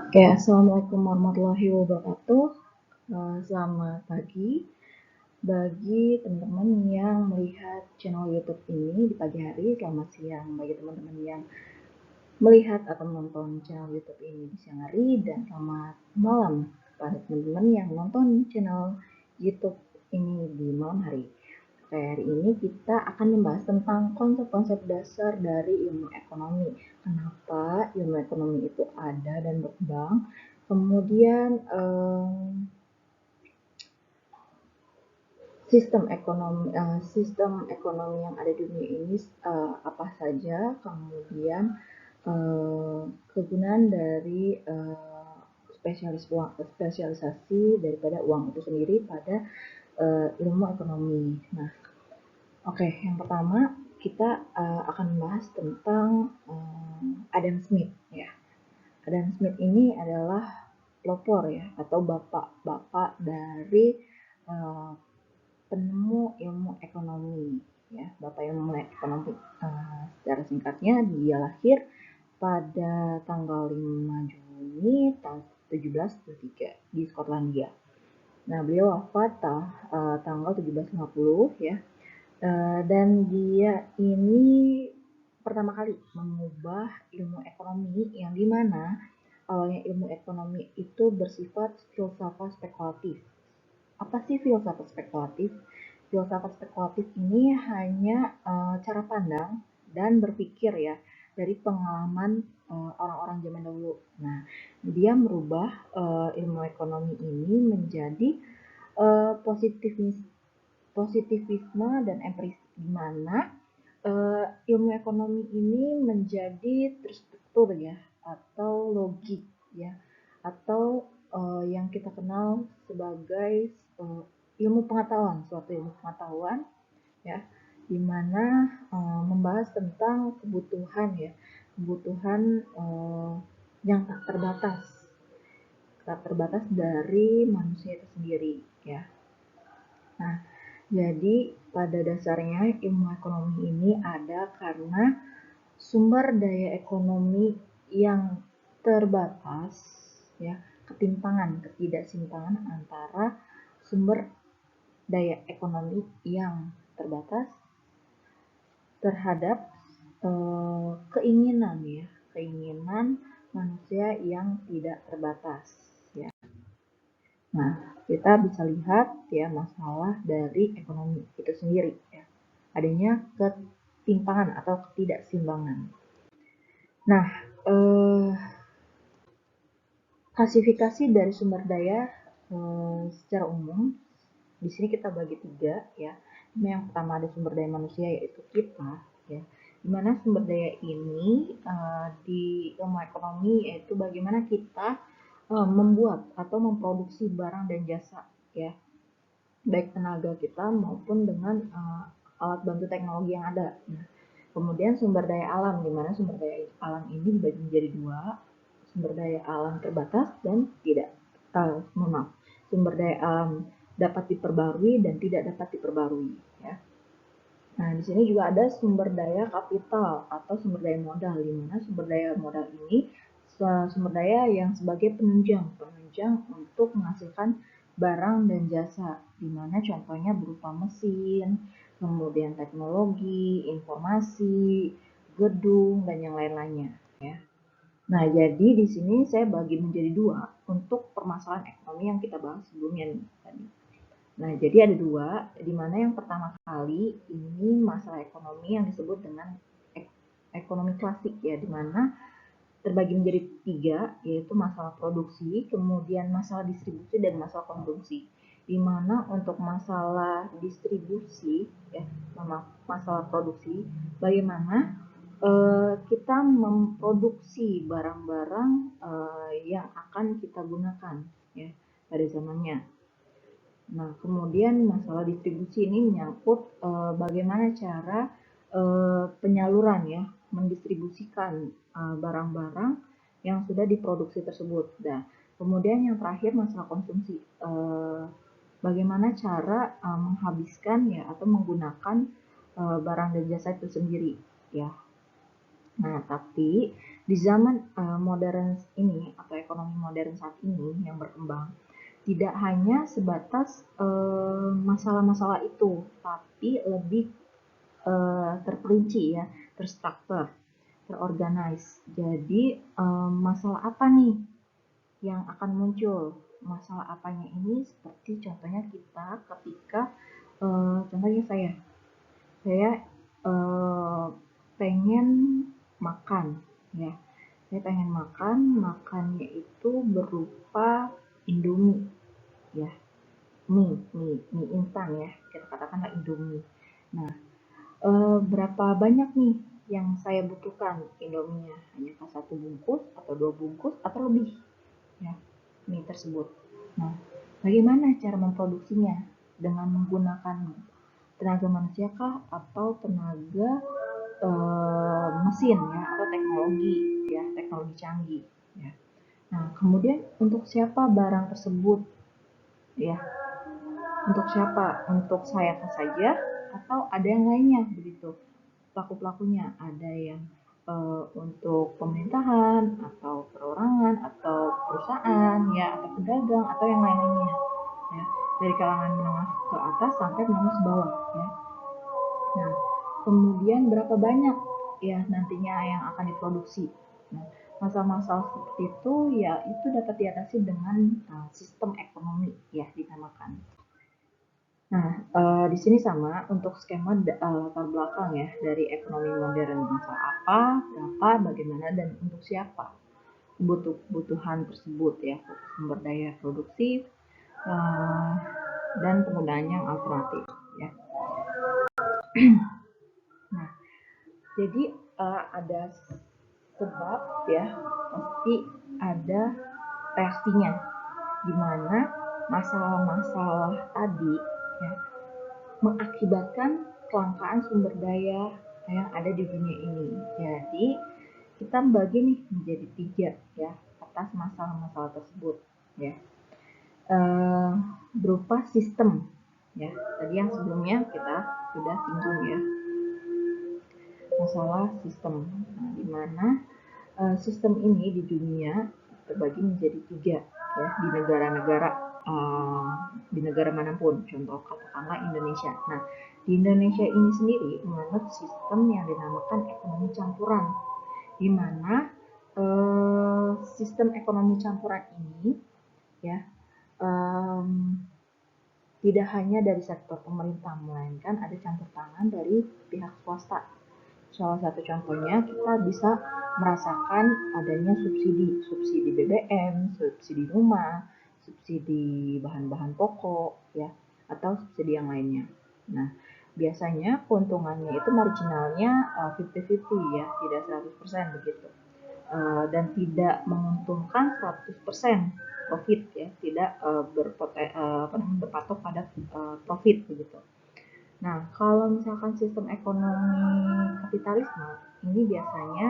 Oke, Assalamualaikum warahmatullahi wabarakatuh. Selamat pagi bagi teman-teman yang melihat channel YouTube ini di pagi hari. Selamat siang bagi teman-teman yang melihat atau menonton channel YouTube ini di siang hari, dan selamat malam kepada teman-teman yang nonton channel YouTube ini di malam hari. Oke, hari ini kita akan membahas tentang konsep-konsep dasar dari ilmu ekonomi. Kenapa ilmu ekonomi itu ada dan berkembang. Kemudian sistem ekonomi yang ada di dunia ini apa saja. Kemudian kegunaan dari spesialisasi daripada uang itu sendiri pada ilmu ekonomi. Nah, oke, yang pertama kita akan membahas tentang Adam Smith ya. Adam Smith ini adalah pelopor ya, atau bapak-bapak dari uh, penemu ilmu ekonomi ya. Bapak ilmu ekonomi, secara singkatnya dia lahir pada tanggal 5 Juni tahun 1723 di Skotlandia. Nah, beliau wafat tanggal 1750 ya. Dan dia ini pertama kali mengubah ilmu ekonomi, yang dimana awalnya ilmu ekonomi itu bersifat filsafat spekulatif. Apa sih filsafat spekulatif? Filsafat spekulatif ini hanya cara pandang dan berpikir ya dari pengalaman orang-orang zaman dahulu. Nah, dia merubah ilmu ekonomi ini menjadi positivisme dan empiris, di mana ilmu ekonomi ini menjadi terstruktur ya, atau logik ya, atau yang kita kenal sebagai ilmu pengetahuan, suatu ilmu pengetahuan ya, di mana membahas tentang kebutuhan ya, kebutuhan yang tak terbatas dari manusia itu sendiri ya. Nah, jadi pada dasarnya ilmu ekonomi ini ada karena sumber daya ekonomi yang terbatas ya, ketidaksimpangan antara sumber daya ekonomi yang terbatas terhadap keinginan manusia yang tidak terbatas ya. Nah, kita bisa lihat ya masalah dari ekonomi itu sendiri ya. Adanya ketimpangan atau ketidakseimbangan. Nah, klasifikasi dari sumber daya secara umum di sini kita bagi tiga ya. Yang pertama ada sumber daya manusia, yaitu kita ya. Dimana sumber daya ini di ilmu ekonomi yaitu bagaimana kita membuat atau memproduksi barang dan jasa ya, baik tenaga kita maupun dengan alat bantu teknologi yang ada. Nah, kemudian sumber daya alam, di mana sumber daya alam ini dibagi menjadi dua, sumber daya alam terbatas dan tidak, sumber daya alam dapat diperbarui dan tidak dapat diperbarui ya. Nah, di sini juga ada sumber daya kapital atau sumber daya modal, di mana sumber daya modal ini sumber daya yang sebagai penunjang untuk menghasilkan barang dan jasa, di mana contohnya berupa mesin, kemudian teknologi, informasi, gedung, dan yang lain-lainnya ya. Nah, jadi di sini saya bagi menjadi dua untuk permasalahan ekonomi yang kita bahas sebelumnya nih tadi. Nah, jadi ada dua, di mana yang pertama kali ini masalah ekonomi yang disebut dengan ekonomi klasik ya, di mana terbagi menjadi tiga, yaitu masalah produksi, kemudian masalah distribusi, dan masalah konsumsi. Di mana untuk masalah distribusi ya, masalah produksi, bagaimana kita memproduksi barang-barang yang akan kita gunakan ya pada zamannya. Nah, kemudian masalah distribusi ini menyangkut bagaimana cara penyaluran ya, mendistribusikan barang-barang yang sudah diproduksi tersebut. Nah, kemudian yang terakhir masalah konsumsi, bagaimana cara menghabiskan ya atau menggunakan barang dan jasa itu sendiri ya. Nah, tapi di zaman modern ini atau ekonomi modern saat ini yang berkembang, tidak hanya sebatas masalah-masalah itu, tapi lebih terperinci ya, terstruktur, terorganize. Jadi masalah apa nih yang akan muncul? Masalah apanya ini seperti contohnya kita ketika contohnya saya pengen makan ya. Saya pengen makannya itu berupa Indomie ya. Mie instan ya. Kita katakanlah Indomie. Nah, berapa banyak nih yang saya butuhkan Indominya? Hanyakah satu bungkus atau dua bungkus atau lebih ya mie tersebut. Nah, bagaimana cara memproduksinya? Dengan menggunakan tenaga manusia kah atau tenaga mesin ya atau teknologi canggih ya. Nah, kemudian untuk siapa barang tersebut ya? Untuk siapa? Untuk saya saja atau ada yang lainnya begitu? Pelaku-pelakunya ada yang untuk pemerintahan atau perorangan atau perusahaan ya atau pedagang atau yang lain-lainnya ya, dari kalangan menengah ke atas sampai menengah ke bawah ya. Nah, kemudian berapa banyak ya nantinya yang akan diproduksi. Nah, masalah-masalah seperti itu ya itu dapat diatasi dengan sistem ekonomi ya dinamakan. Nah, di sini sama untuk skema latar belakang ya dari ekonomi modern, masalah apa, berapa, bagaimana, dan untuk siapa kebutuhan tersebut ya, sumber daya produktif dan penggunaan yang alternatif ya. Nah, jadi ada sebab ya, pasti ada reaksinya, di mana masalah-masalah tadi ya mengakibatkan kelangkaan sumber daya yang ada di dunia ini. Jadi kita bagi nih menjadi 3 ya atas masalah-masalah tersebut ya. Berupa sistem ya. Tadi yang sebelumnya kita sudah singgung ya. Masalah sistem. Nah, di mana sistem ini di dunia terbagi menjadi 3 ya di negara-negara di negara manapun, contoh katakanlah Indonesia. Nah, di Indonesia ini sendiri menganut sistem yang dinamakan ekonomi campuran, di mana sistem ekonomi campuran ini ya tidak hanya dari sektor pemerintah, melainkan ada campur tangan dari pihak swasta. Salah satu contohnya kita bisa merasakan adanya subsidi BBM, subsidi rumah, subsidi bahan-bahan pokok ya, atau subsidi yang lainnya. Nah, biasanya keuntungannya itu marginalnya 50-50 ya, tidak 100% begitu. Dan tidak menguntungkan 100% profit ya, tidak berpatok pada profit begitu. Nah, kalau misalkan sistem ekonomi kapitalisme ini biasanya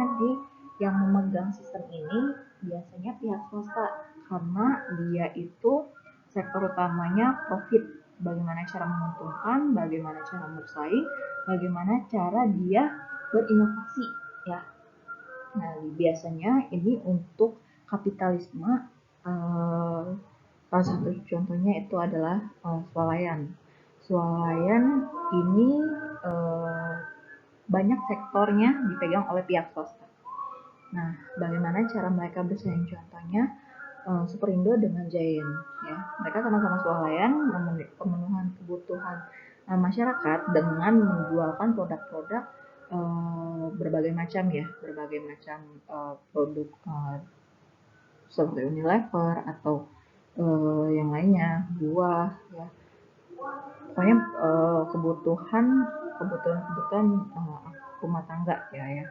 yang memegang sistem ini biasanya pihak swasta, karena dia itu sektor utamanya profit. Bagaimana cara menguntungkan, bagaimana cara bersaing, bagaimana cara dia berinovasi ya. Nah, biasanya ini untuk kapitalisme salah satu contohnya itu adalah swalayan. Swalayan ini banyak sektornya dipegang oleh pihak swasta. Nah, bagaimana cara mereka bersaing? Contohnya Superindo dengan Giant ya. Mereka sama-sama swalayan pemenuhan kebutuhan masyarakat dengan menjualkan produk-produk berbagai macam produk seperti Unilever atau yang lainnya, buah ya. Pokoknya kebutuhan rumah tangga ya.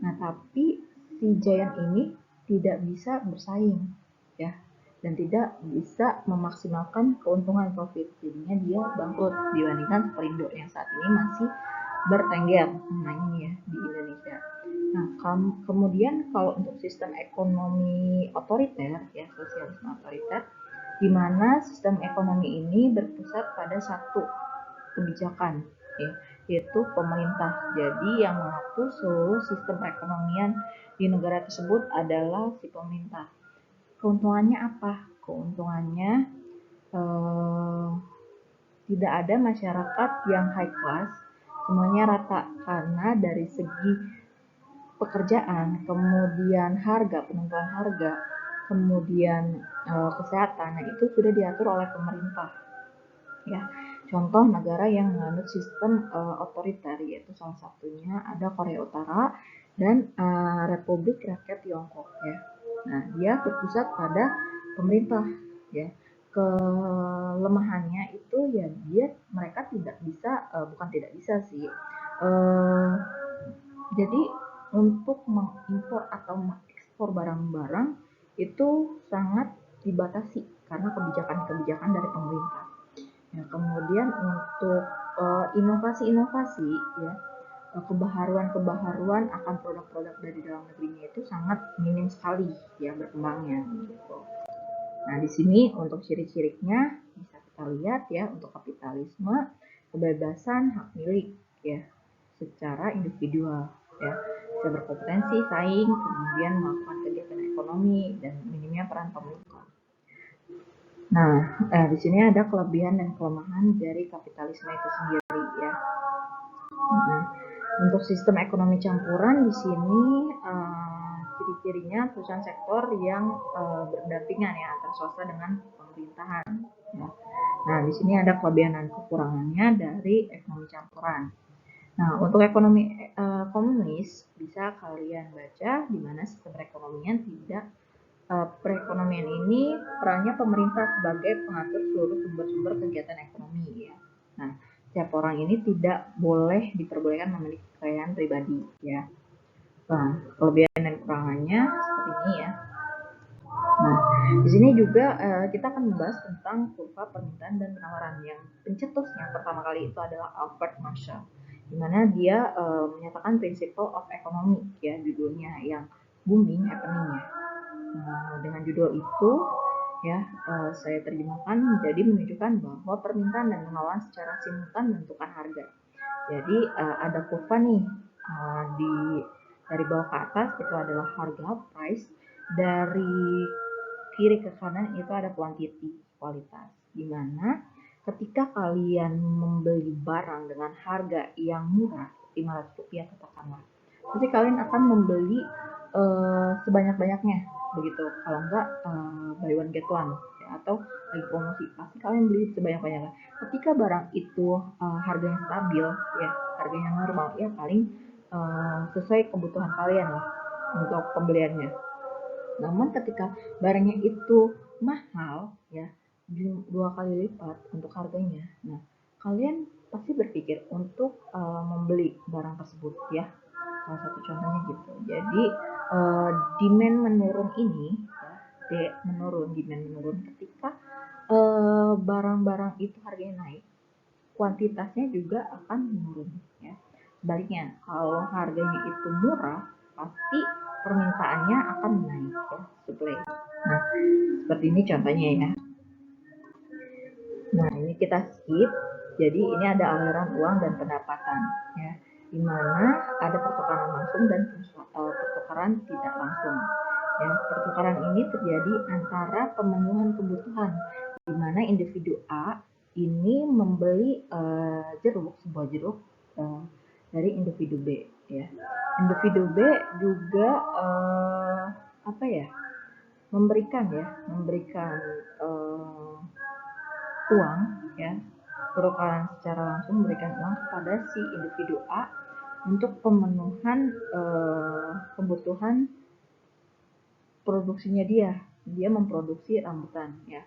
Nah, tapi si Giant ini tidak bisa bersaing ya, dan tidak bisa memaksimalkan keuntungan profit, jadinya dia bangkrut dibandingkan Superindo yang saat ini masih bertengger namanya ya di Indonesia. Nah, kemudian kalau untuk sistem ekonomi otoriter ya, sosialisme otoriter, di mana sistem ekonomi ini berpusat pada satu kebijakan ya, yaitu pemerintah. Jadi yang mengatur seluruh sistem perekonomian di negara tersebut adalah si pemerintah. Keuntungannya apa? Keuntungannya tidak ada masyarakat yang high class, semuanya rata karena dari segi pekerjaan, kemudian harga, penentuan harga, kemudian kesehatan, nah itu sudah diatur oleh pemerintah. Ya, contoh negara yang menganut sistem otoriter yaitu salah satunya ada Korea Utara dan Republik Rakyat Tiongkok ya. Nah, dia berpusat pada pemerintah ya. Kelemahannya itu ya mereka tidak bisa bukan tidak bisa sih. Jadi untuk mengimpor atau mengekspor barang-barang itu sangat dibatasi karena kebijakan-kebijakan dari pemerintah. Ya, kemudian untuk inovasi-inovasi ya, kebaharuan-kebaharuan akan produk-produk dari dalam negerinya itu sangat minim sekali ya berkembangnya gitu. Nah, di sini untuk ciri-cirinya bisa kita lihat ya, untuk kapitalisme, kebebasan hak milik ya secara individual ya, bisa berkompetensi, saing, kemudian melakukan kegiatan ekonomi dan minimnya peran pemerintah. Nah, di sini ada kelebihan dan kelemahan dari kapitalisme itu sendiri ya. Nah, untuk sistem ekonomi campuran di sini ciri-cirinya perusahaan sektor yang berdampingan ya antara swasta dengan pemerintahan. Ya. Nah, di sini ada kelebihan dan kekurangannya dari ekonomi campuran. Nah, untuk ekonomi komunis bisa kalian baca di mana sistem perekonomian tidak perekonomian ini perannya pemerintah sebagai pengatur seluruh sumber-sumber kegiatan ekonomi ya. Nah, setiap orang ini tidak boleh diperbolehkan memiliki kekayaan pribadi ya. Nah, kelebihan dan kekurangannya seperti ini ya. Nah, di sini juga kita akan membahas tentang kurva permintaan dan penawaran yang pencetusnya pertama kali itu adalah Albert Marshall, di mana dia menyatakan Principle of Economics ya judulnya yang booming happening-nya. Nah, dengan judul itu ya saya terjemahkan menjadi menunjukkan bahwa permintaan dan penawaran secara simultan menentukan harga. Jadi ada kurva nih dari bawah ke atas itu adalah harga price, dari kiri ke kanan itu ada quantity kualitas. Dimana ketika kalian membeli barang dengan harga yang murah Rp500 katakanlah, pasti kalian akan membeli sebanyak-banyaknya begitu. Kalau enggak buy one get one ya, atau lagi promosi pasti kalian beli sebanyak-banyaknya. Ketika barang itu harganya stabil ya, harganya normal ya, paling sesuai kebutuhan kalian lah untuk pembeliannya. Namun ketika barangnya itu mahal ya, 2 kali lipat untuk harganya, nah kalian pasti berpikir untuk membeli barang tersebut ya. Salah satu contohnya gitu. Jadi demand menurun ini ya, demand menurun ketika barang-barang itu harganya naik, kuantitasnya juga akan menurun ya. Sebaliknya, kalau harganya itu murah, pasti permintaannya akan naik ya, supply. Nah, seperti ini contohnya ya. Nah, ini kita skip. Jadi ini ada aliran uang dan pendapatan ya, di mana ada pertukaran langsung dan pertukaran tidak langsung. Ya, pertukaran ini terjadi antara pemenuhan kebutuhan, di mana individu A ini membeli sebuah jeruk dari individu B ya. Individu B juga memberikan uang ya, perubahan secara langsung memberikan uang kepada si individu A untuk pemenuhan kebutuhan produksinya dia memproduksi rambutan ya.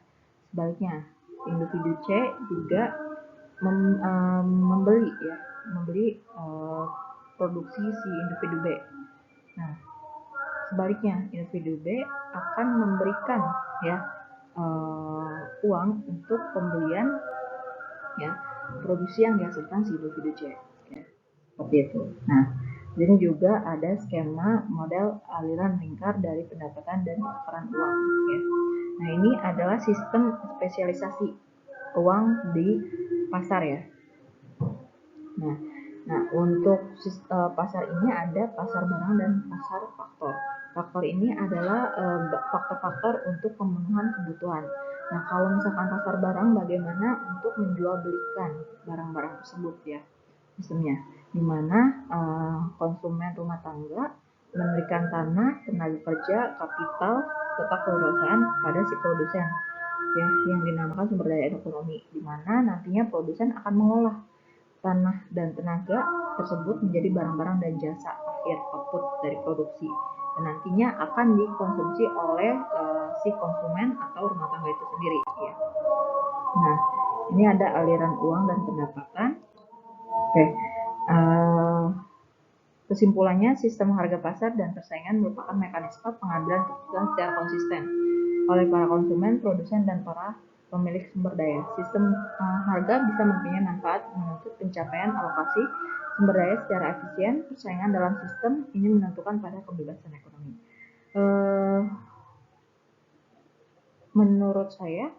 Sebaliknya individu C juga membeli produksi si individu B. Nah, sebaliknya individu B akan memberikan ya uang untuk pembelian ya produksi yang dihasilkan si individu C ya, seperti itu. Nah, ini juga ada skema model aliran lingkar dari pendapatan dan pertukaran uang ya. Nah, ini adalah sistem spesialisasi uang di pasar ya. Nah, Nah, untuk pasar ini ada pasar barang dan pasar faktor. Faktor ini adalah faktor-faktor untuk pemenuhan kebutuhan. Nah, kalau misalkan pasar barang, bagaimana untuk menjual belikan barang-barang tersebut ya sistemnya, di mana konsumen rumah tangga memberikan tanah, tenaga kerja, kapital, serta kewirausahaan pada si produsen ya, yang dinamakan sumber daya ekonomi, di mana nantinya produsen akan mengolah tanah dan tenaga tersebut menjadi barang-barang dan jasa akhir output dari produksi, dan nantinya akan dikonsumsi oleh si konsumen atau rumah tangga itu sendiri ya. Nah, ini ada aliran uang dan pendapatan. Oke, kesimpulannya, sistem harga pasar dan persaingan merupakan mekanisme pengambilan keputusan secara konsisten oleh para konsumen, produsen, dan para pemilik sumber daya. Sistem harga bisa mempunyai manfaat menuntut pencapaian alokasi sumber daya secara efisien. Persaingan dalam sistem ini menentukan pada kebebasan ekonomi. Menurut saya,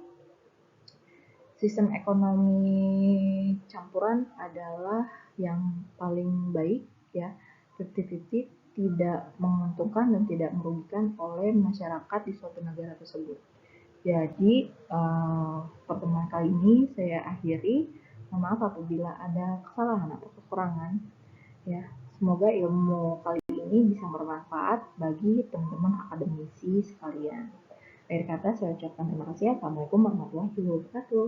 sistem ekonomi campuran adalah yang paling baik ya, 50-50, tidak menguntungkan dan tidak merugikan oleh masyarakat di suatu negara tersebut. Jadi pertemuan kali ini saya akhiri. Mohon maaf apabila ada kesalahan atau kekurangan ya. Semoga ilmu kali ini bisa bermanfaat bagi teman-teman akademisi sekalian. Akhir kata saya ucapkan terima kasih. Assalamualaikum warahmatullahi wabarakatuh.